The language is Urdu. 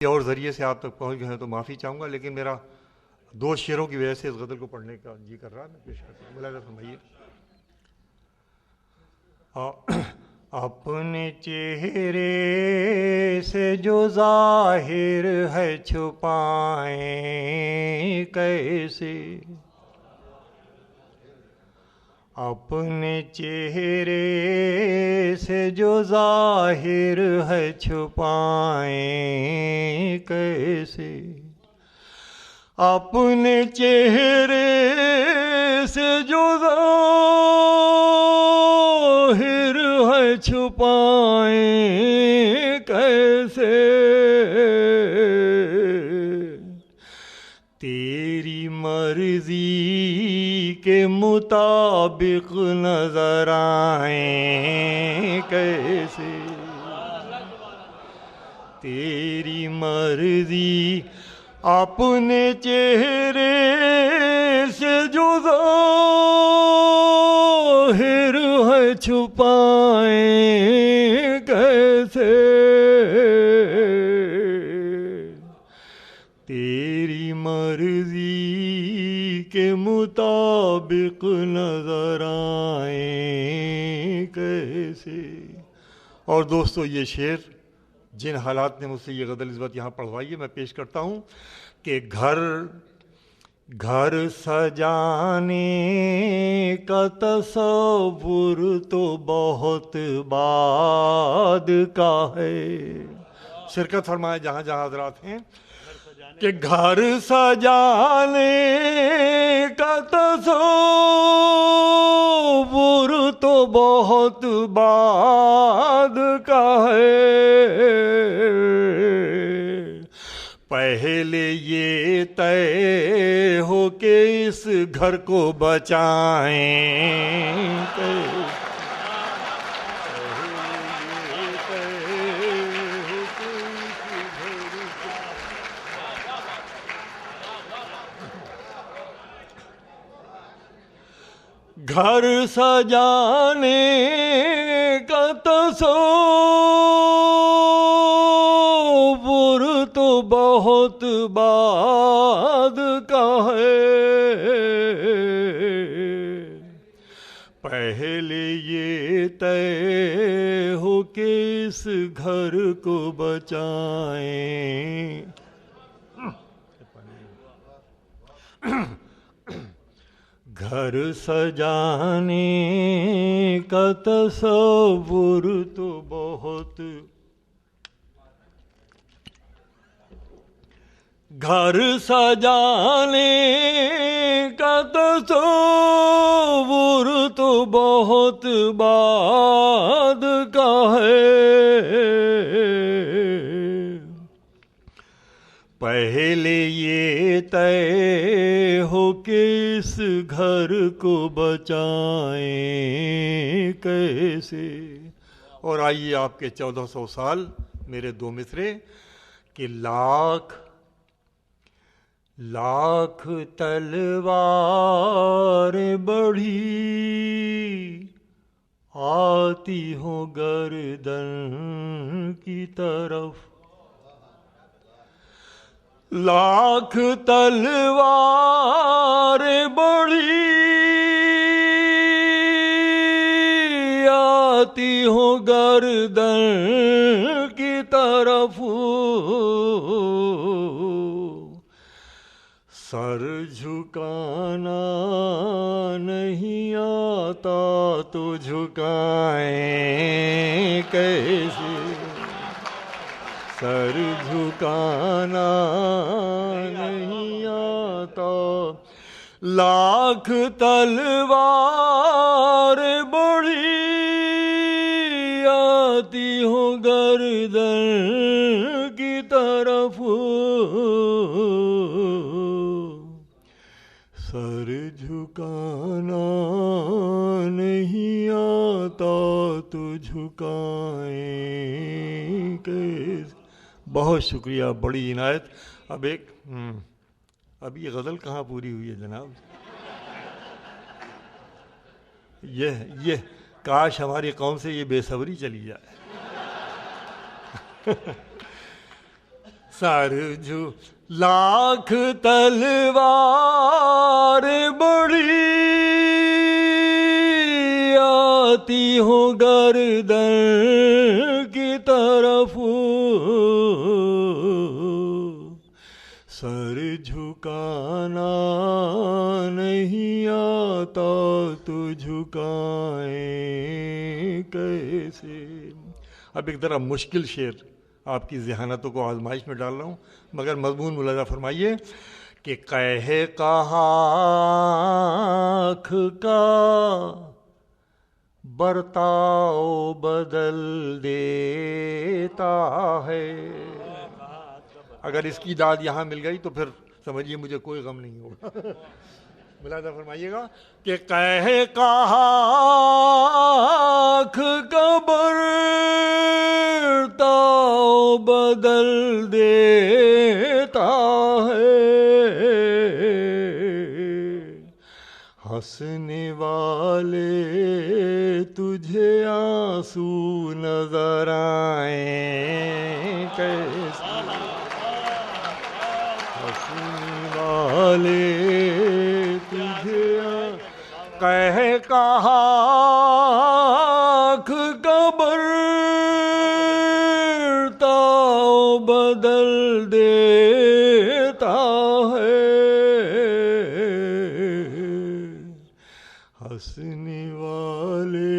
اور ذریعے سے آپ تک پہنچ گئے ہیں تو معافی چاہوں گا، لیکن میرا دو شعروں کی وجہ سے اس غزل کو پڑھنے کا جی کر رہا ہے، میں پیش کرتا ہوں، ملاحظہ فرمائیے۔ اپنے چہرے سے جو ظاہر ہے چھپائیں کیسے، اپنے چہرے سے جو ظاہر ہے چھپائیں کیسے، اپنے چہرے سے جو ظاہر ہے چھپائیں کیسے، تیری مرضی کے مطابق نظر آئیں کیسے، تیری مرضی اپنے چہرے سے جو ظاہر ہے چھپائیں کیسے، تیری مرضی کے مطابق نظر آئیں کیسے۔ اور دوستو، یہ شعر جن حالات نے مجھ سے یہ غزل اس وقت یہاں پڑھوائی ہے میں پیش کرتا ہوں کہ گھر سجانے کا تصور تو بہت بعد کا ہے، شرکت فرمائے جہاں جہاں حضرات ہیں، کہ گھر سجانے کا تصور تو بہت بعد کا ہے، پہلے یہ طے ہو کہ اس گھر کو بچائیں کیسے، گھر سجانے کا تصور تو بہت بعد کا ہے، پہلے یہ طے ہو کہ اس گھر کو بچائیں، گھر سجانے کا تصور تو بہت، گھر سجانے کا تصور تو بہت بعد کا ہے، پہلے یہ طے ہو کہ اس گھر کو بچائیں کیسے۔ اور آئیے آپ کے 1400 سال میرے دو مصرے کہ لاکھ تلوار بڑھی آتی ہوں گردن کی طرف، لاکھ تلوار بڑھی آتی ہوں گردن کی طرف، سر جھکانا نہیں آتا تو جھکائیں کیسے، سر جھکانا نہیں آتا، لاکھ تلوار بڑھی آتی ہوں گردن کی طرف، سر جھکانا نہیں آتا تو جھکائیں کیسے۔ بہت شکریہ، بڑی عنایت۔ اب یہ غزل کہاں پوری ہوئی ہے جناب؟ یہ کاش ہماری قوم سے یہ بے صبری چلی جائے۔ سر جو لاکھ تلوار بڑی آتی ہوں گردن کی طرف، سر جھکانا نہیں آتا تو جھکائیں کیسے. اب ایک ذرا مشکل شعر آپ کی ذہانتوں کو آزمائش میں ڈال رہا ہوں، مگر مضمون ملاحظہ فرمائیے کہ قہے قحاک کا برتاؤ بدل دیتا ہے. اگر اس کی داد یہاں مل گئی تو پھر سمجھیے مجھے کوئی غم نہیں ہوگا. ملاحظہ فرمائیے گا کہ قہے قحاک کا برتاؤ بدل دیتا ہے، ہنسنے والے تجھے آنسو نظر آئیں کیسے، ہنسنے والے تجھے قہے قحاک کا برتاؤ بدل دیتا ہے، ہنسنے والے